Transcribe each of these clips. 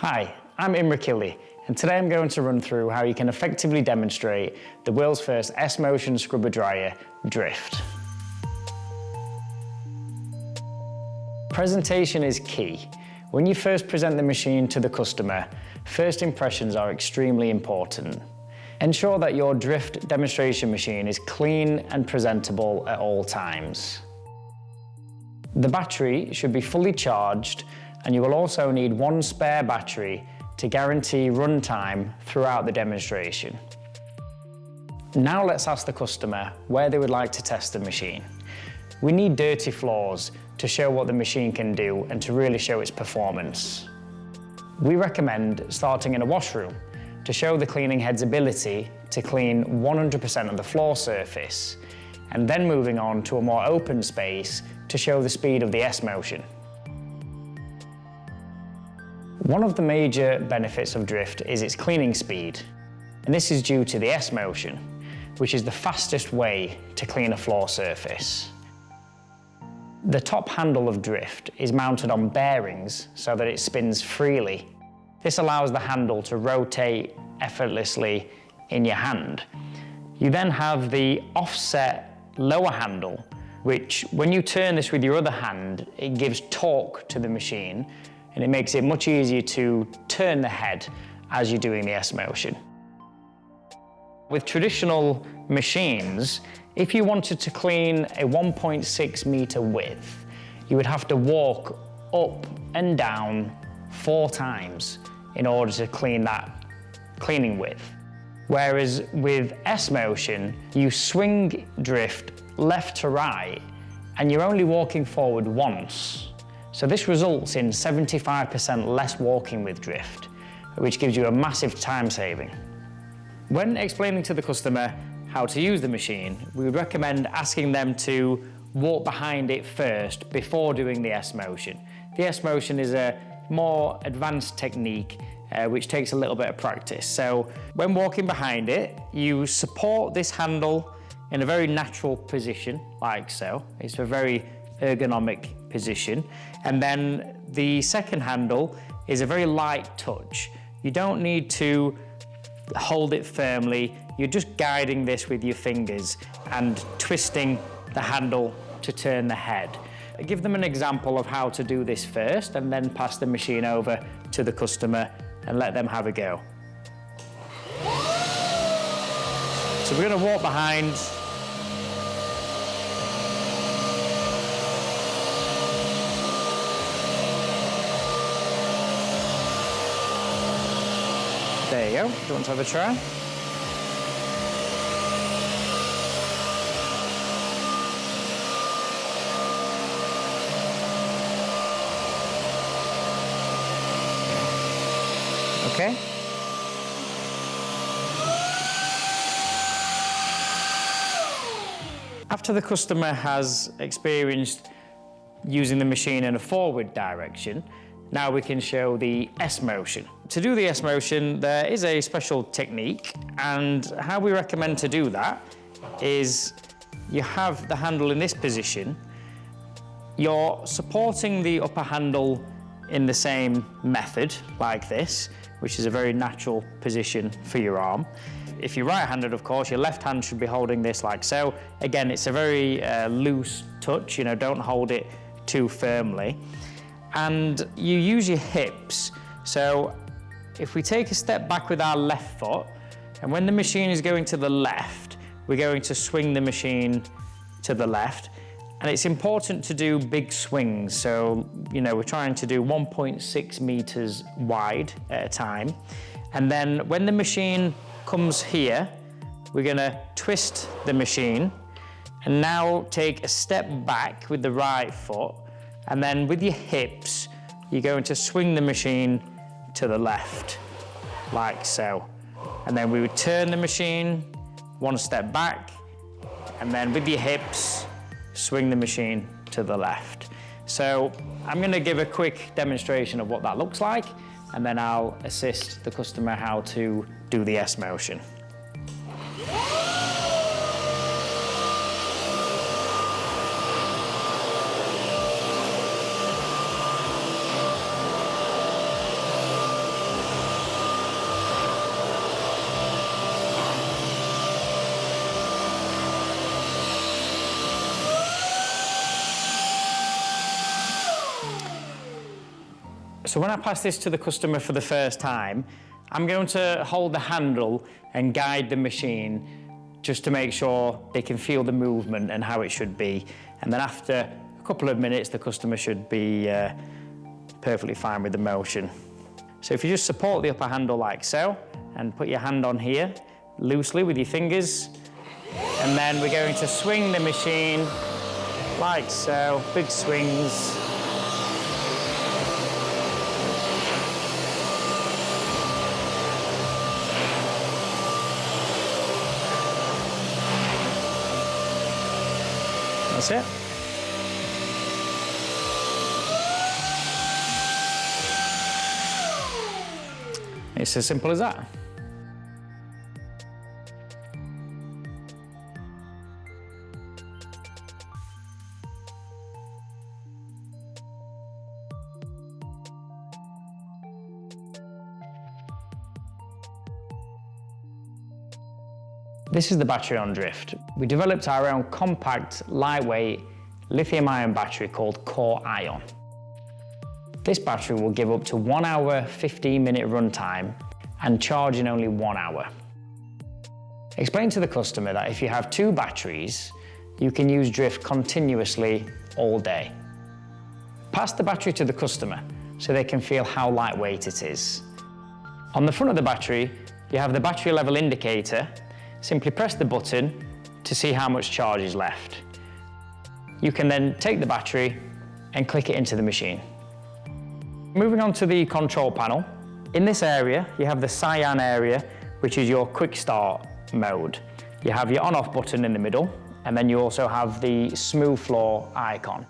Hi, I'm Imre Killi, and today I'm going to run through how you can effectively demonstrate the world's first S-Motion scrubber dryer, DRYFT. Presentation is key. When you first present the machine to the customer, first impressions are extremely important. Ensure that your DRYFT demonstration machine is clean and presentable at all times. The battery should be fully charged, and you will also need one spare battery to guarantee runtime throughout the demonstration. Now let's ask the customer where they would like to test the machine. We need dirty floors to show what the machine can do and to really show its performance. We recommend starting in a washroom to show the cleaning head's ability to clean 100% of the floor surface, and then moving on to a more open space to show the speed of the S-Motion. One of the major benefits of DRYFT is its cleaning speed, and this is due to the S-Motion, which is the fastest way to clean a floor surface. The top handle of DRYFT is mounted on bearings so that it spins freely. This allows the handle to rotate effortlessly in your hand. You then have the offset lower handle, which when you turn this with your other hand, it gives torque to the machine, and it makes it much easier to turn the head as you're doing the S-Motion. With traditional machines, if you wanted to clean a 1.6 meter width, you would have to walk up and down 4 times in order to clean that cleaning width. Whereas with S-Motion, you swing DRYFT left to right, and you're only walking forward once. So this results in 75% less walking with DRYFT, which gives you a massive time saving. When explaining to the customer how to use the machine, we would recommend asking them to walk behind it first before doing the S-Motion. The S-Motion is a more advanced technique which takes a little bit of practice. So when walking behind it, you support this handle in a very natural position, like so. It's a very ergonomic position. And then the second handle is a very light touch. You don't need to hold it firmly. You're just guiding this with your fingers and twisting the handle to turn the head. Give them an example of how to do this first, and then pass the machine over to the customer and let them have a go. So we're going to walk behind. There you go. Do you want to have a try? Okay. After the customer has experienced using the machine in a forward direction, now we can show the S-Motion. To do the S-Motion, there is a special technique, and how we recommend to do that is you have the handle in this position. You're supporting the upper handle in the same method, like this, which is a very natural position for your arm. If you're right-handed, of course, your left hand should be holding this like so. Again, it's a very loose touch, don't hold it too firmly. And you use your hips. So if we take a step back with our left foot, and when the machine is going to the left, we're going to swing the machine to the left. And it's important to do big swings. So, we're trying to do 1.6 meters wide at a time. And then when the machine comes here, we're gonna twist the machine and now take a step back with the right foot. And then with your hips, you're going to swing the machine to the left, like so. And then we would turn the machine one step back, and then with your hips, swing the machine to the left. So I'm going to give a quick demonstration of what that looks like, and then I'll assist the customer how to do the S-Motion. So when I pass this to the customer for the first time, I'm going to hold the handle and guide the machine just to make sure they can feel the movement and how it should be. And then after a couple of minutes, the customer should be perfectly fine with the motion. So if you just support the upper handle like so, and put your hand on here loosely with your fingers, and then we're going to swing the machine like so, big swings. That's it. It's as simple as that. This is the battery on Drift. We developed our own compact, lightweight, lithium-ion battery called Core Ion. This battery will give up to 1 hour, 15-minute runtime and charge in only 1 hour. Explain to the customer that if you have 2 batteries, you can use Drift continuously all day. Pass the battery to the customer so they can feel how lightweight it is. On the front of the battery, you have the battery level indicator. Simply press the button to see how much charge is left. You can then take the battery and click it into the machine. Moving on to the control panel. In this area, you have the cyan area, which is your quick start mode. You have your on-off button in the middle, and then you also have the smooth floor icon.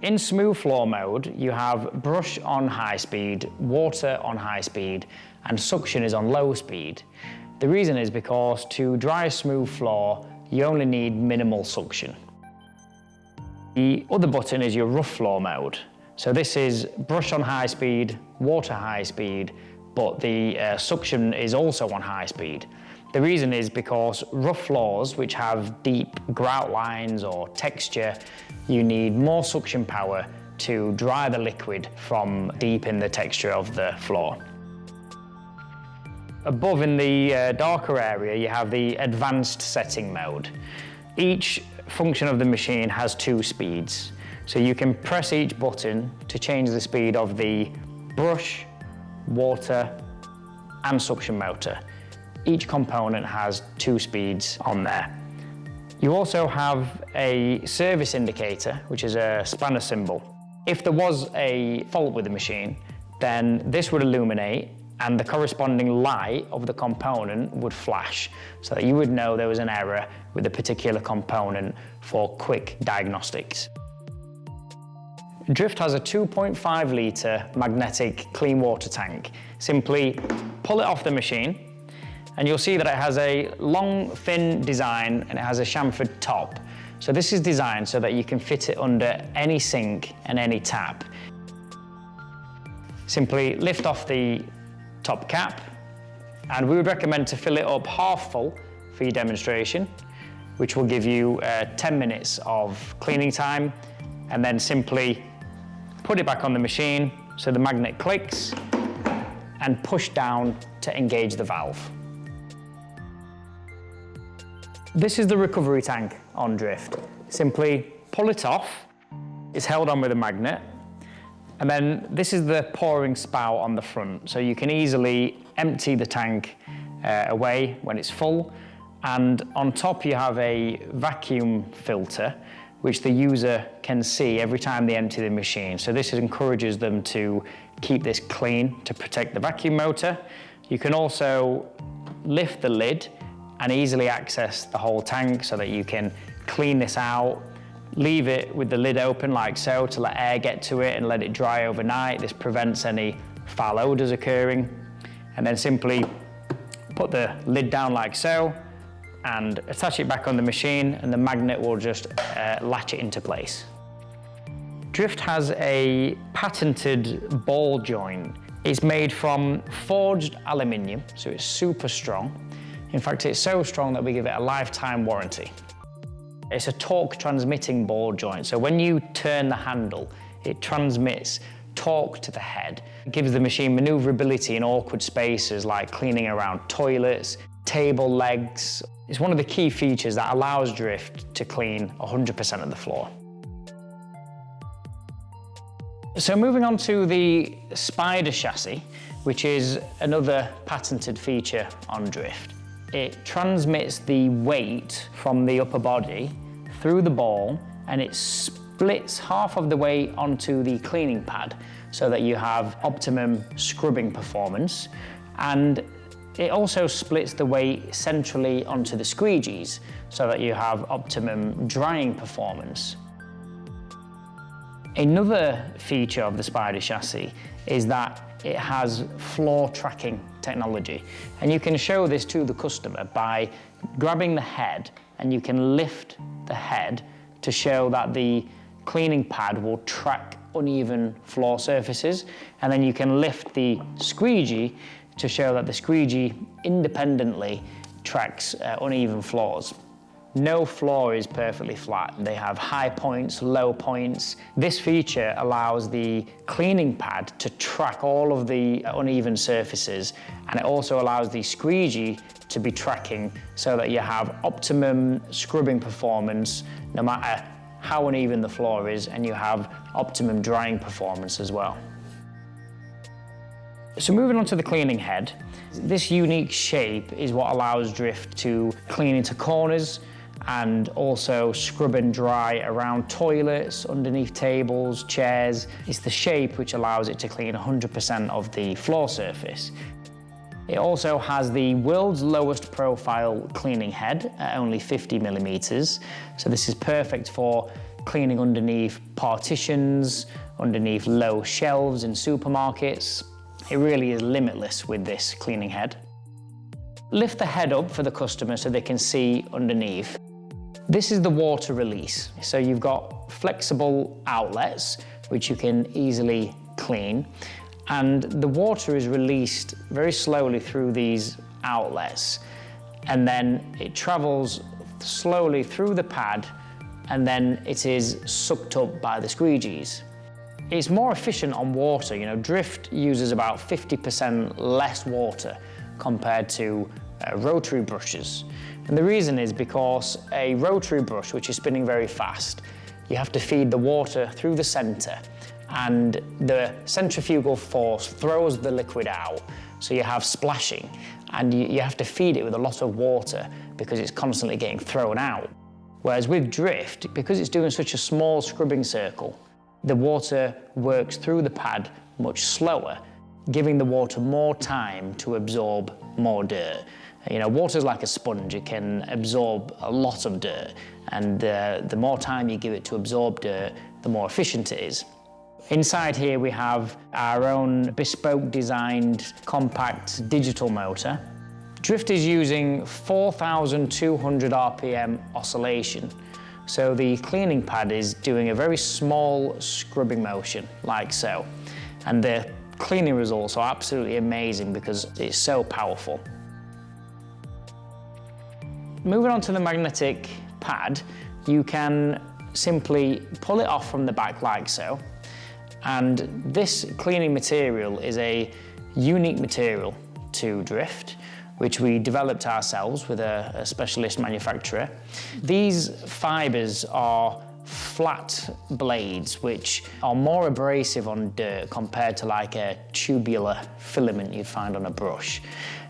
In smooth floor mode, you have brush on high speed, water on high speed, and suction is on low speed. The reason is because to dry a smooth floor, you only need minimal suction. The other button is your rough floor mode. So this is brush on high speed, water high speed, but the suction is also on high speed. The reason is because rough floors, which have deep grout lines or texture, you need more suction power to dry the liquid from deep in the texture of the floor. Above in the darker area, you have the advanced setting mode. Each function of the machine has 2 speeds. So you can press each button to change the speed of the brush, water, and suction motor. Each component has 2 speeds on there. You also have a service indicator, which is a spanner symbol. If there was a fault with the machine, then this would illuminate and the corresponding light of the component would flash so that you would know there was an error with a particular component for quick diagnostics. Drift has a 2.5 litre magnetic clean water tank. Simply pull it off the machine and you'll see that it has a long, thin design and it has a chamfered top. So this is designed so that you can fit it under any sink and any tap. Simply lift off the top cap, and we would recommend to fill it up half full for your demonstration, which will give you 10 minutes of cleaning time, and then simply put it back on the machine so the magnet clicks and push down to engage the valve. This is the recovery tank on Drift. Simply pull it off, it's held on with a magnet, and then this is the pouring spout on the front, so you can easily empty the tank away when it's full, and on top you have a vacuum filter which the user can see every time they empty the machine. So this encourages them to keep this clean to protect the vacuum motor. You can also lift the lid and easily access the whole tank so that you can clean this out, leave it with the lid open like so to let air get to it and let it dry overnight. This prevents any foul odours occurring. And then simply put the lid down like so and attach it back on the machine, and the magnet will just latch it into place. Drift has a patented ball joint. It's made from forged aluminium, so it's super strong. In fact, it's so strong that we give it a lifetime warranty. It's a torque transmitting ball joint, so when you turn the handle, it transmits torque to the head. It gives the machine manoeuvrability in awkward spaces like cleaning around toilets, table legs. It's one of the key features that allows Drift to clean 100% of the floor. So moving on to the SPYDR Chassis, which is another patented feature on Drift. It transmits the weight from the upper body through the ball, and it splits half of the weight onto the cleaning pad so that you have optimum scrubbing performance. And it also splits the weight centrally onto the squeegees so that you have optimum drying performance. Another feature of the SPYDR Chassis is that it has floor tracking technology. And you can show this to the customer by grabbing the head, and you can lift the head to show that the cleaning pad will track uneven floor surfaces. And then you can lift the squeegee to show that the squeegee independently tracks uneven floors. No floor is perfectly flat. They have high points, low points. This feature allows the cleaning pad to track all of the uneven surfaces, and it also allows the squeegee to be tracking so that you have optimum scrubbing performance no matter how uneven the floor is, and you have optimum drying performance as well. So moving on to the cleaning head, this unique shape is what allows Drift to clean into corners and also scrub and dry around toilets, underneath tables, chairs. It's the shape which allows it to clean 100% of the floor surface. It also has the world's lowest profile cleaning head at only 50 millimeters. So this is perfect for cleaning underneath partitions, underneath low shelves in supermarkets. It really is limitless with this cleaning head. Lift the head up for the customer so they can see underneath. This is the water release. So you've got flexible outlets, which you can easily clean. And the water is released very slowly through these outlets. And then it travels slowly through the pad, and then it is sucked up by the squeegees. It's more efficient on water. You know, Drift uses about 50% less water compared to rotary brushes. And the reason is because a rotary brush, which is spinning very fast, you have to feed the water through the center, and the centrifugal force throws the liquid out. So you have splashing, and you have to feed it with a lot of water because it's constantly getting thrown out. Whereas with Drift, because it's doing such a small scrubbing circle, the water works through the pad much slower, giving the water more time to absorb more dirt. You know, water's like a sponge. It can absorb a lot of dirt, and the more time you give it to absorb dirt, the more efficient it is. Inside here we have our own bespoke designed compact digital motor. Drift is using 4,200 RPM oscillation. So the cleaning pad is doing a very small scrubbing motion, like so. And the cleaning results are absolutely amazing because it's so powerful. Moving on to the magnetic pad, you can simply pull it off from the back like so. And this cleaning material is a unique material to Drift, which we developed ourselves with a specialist manufacturer. These fibers are flat blades, which are more abrasive on dirt compared to like a tubular filament you'd find on a brush.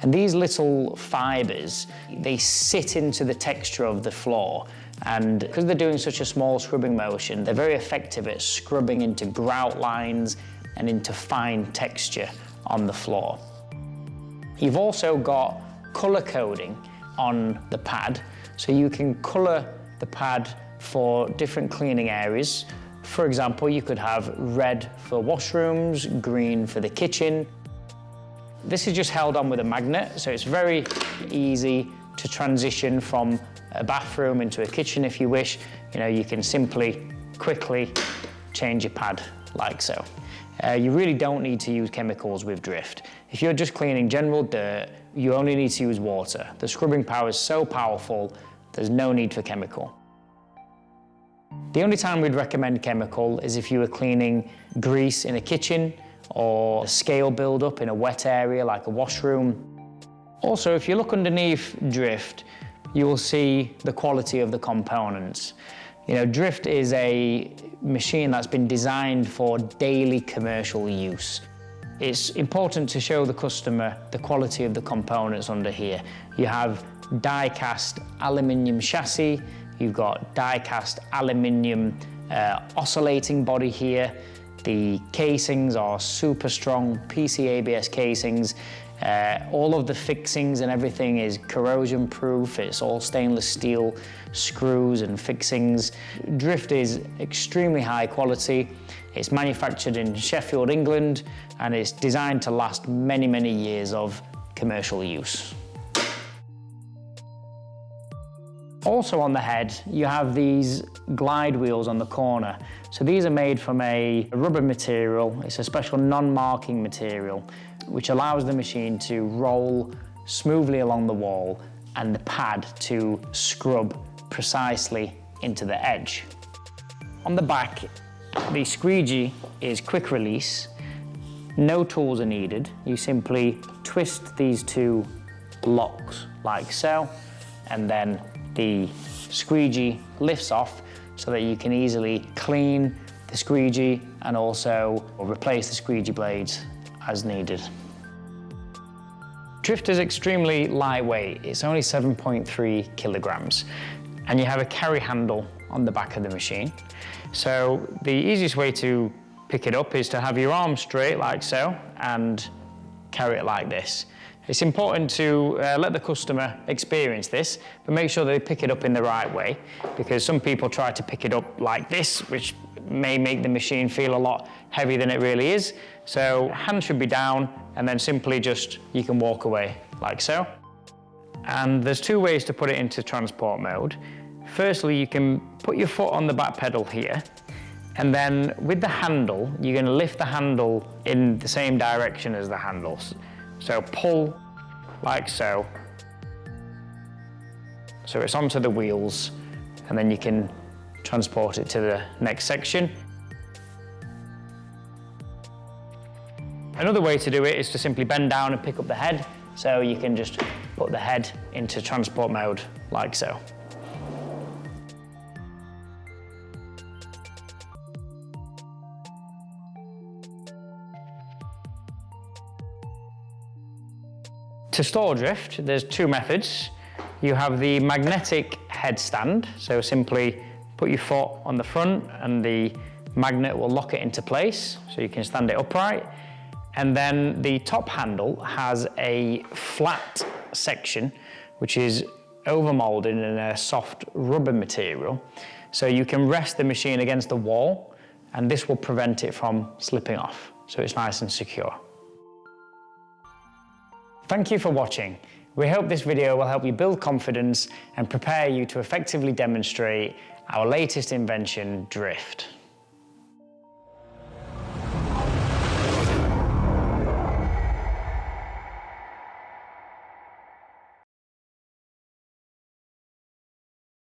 And these little fibers, they sit into the texture of the floor. And because they're doing such a small scrubbing motion, they're very effective at scrubbing into grout lines and into fine texture on the floor. You've also got color coding on the pad, so you can color the pad for different cleaning areas. For example, you could have red for washrooms, green for the kitchen. This is just held on with a magnet, so it's very easy to transition from a bathroom into a kitchen if you wish. You know, you can simply, quickly change your pad like so. You really don't need to use chemicals with Drift. If you're just cleaning general dirt, you only need to use water. The scrubbing power is so powerful, there's no need for chemical. The only time we'd recommend chemical is if you were cleaning grease in a kitchen or scale build-up in a wet area like a washroom. Also, if you look underneath Dryft, you will see the quality of the components. You know, Dryft is a machine that's been designed for daily commercial use. It's important to show the customer the quality of the components under here. You have die-cast aluminium chassis, you've got die-cast aluminium oscillating body here. The casings are super strong PC-ABS casings. All of the fixings and everything is corrosion proof. It's all stainless steel screws and fixings. Dryft is extremely high quality. It's manufactured in Sheffield, England, and it's designed to last many, many years of commercial use. Also on the head, you have these glide wheels on the corner. So these are made from a rubber material. It's a special non-marking material, which allows the machine to roll smoothly along the wall and the pad to scrub precisely into the edge. On the back, the Squeegee is quick release. No tools are needed. You simply twist these two locks like so, and then the Squeegee lifts off so that you can easily clean the Squeegee and also replace the Squeegee blades as needed. Dryft is extremely lightweight. It's only 7.3 kilograms, and you have a carry handle on the back of the machine. So the easiest way to pick it up is to have your arm straight like so and carry it like this. It's important to let the customer experience this, but make sure they pick it up in the right way, because some people try to pick it up like this, which may make the machine feel a lot heavier than it really is. So hand should be down, and then simply just, you can walk away like so. And there's two ways to put it into transport mode. Firstly, you can put your foot on the back pedal here, and then with the handle, you're going to lift the handle in the same direction as the handles. So pull like so. So it's onto the wheels, and then you can transport it to the next section. Another way to do it is to simply bend down and pick up the head. So you can just put the head into transport mode like so. To store Dryft, there's two methods. You have the magnetic headstand, so simply put your foot on the front and the magnet will lock it into place, so you can stand it upright. And then the top handle has a flat section, which is overmolded in a soft rubber material. So you can rest the machine against the wall, and this will prevent it from slipping off, so it's nice and secure. Thank you for watching. We hope this video will help you build confidence and prepare you to effectively demonstrate our latest invention, Dryft.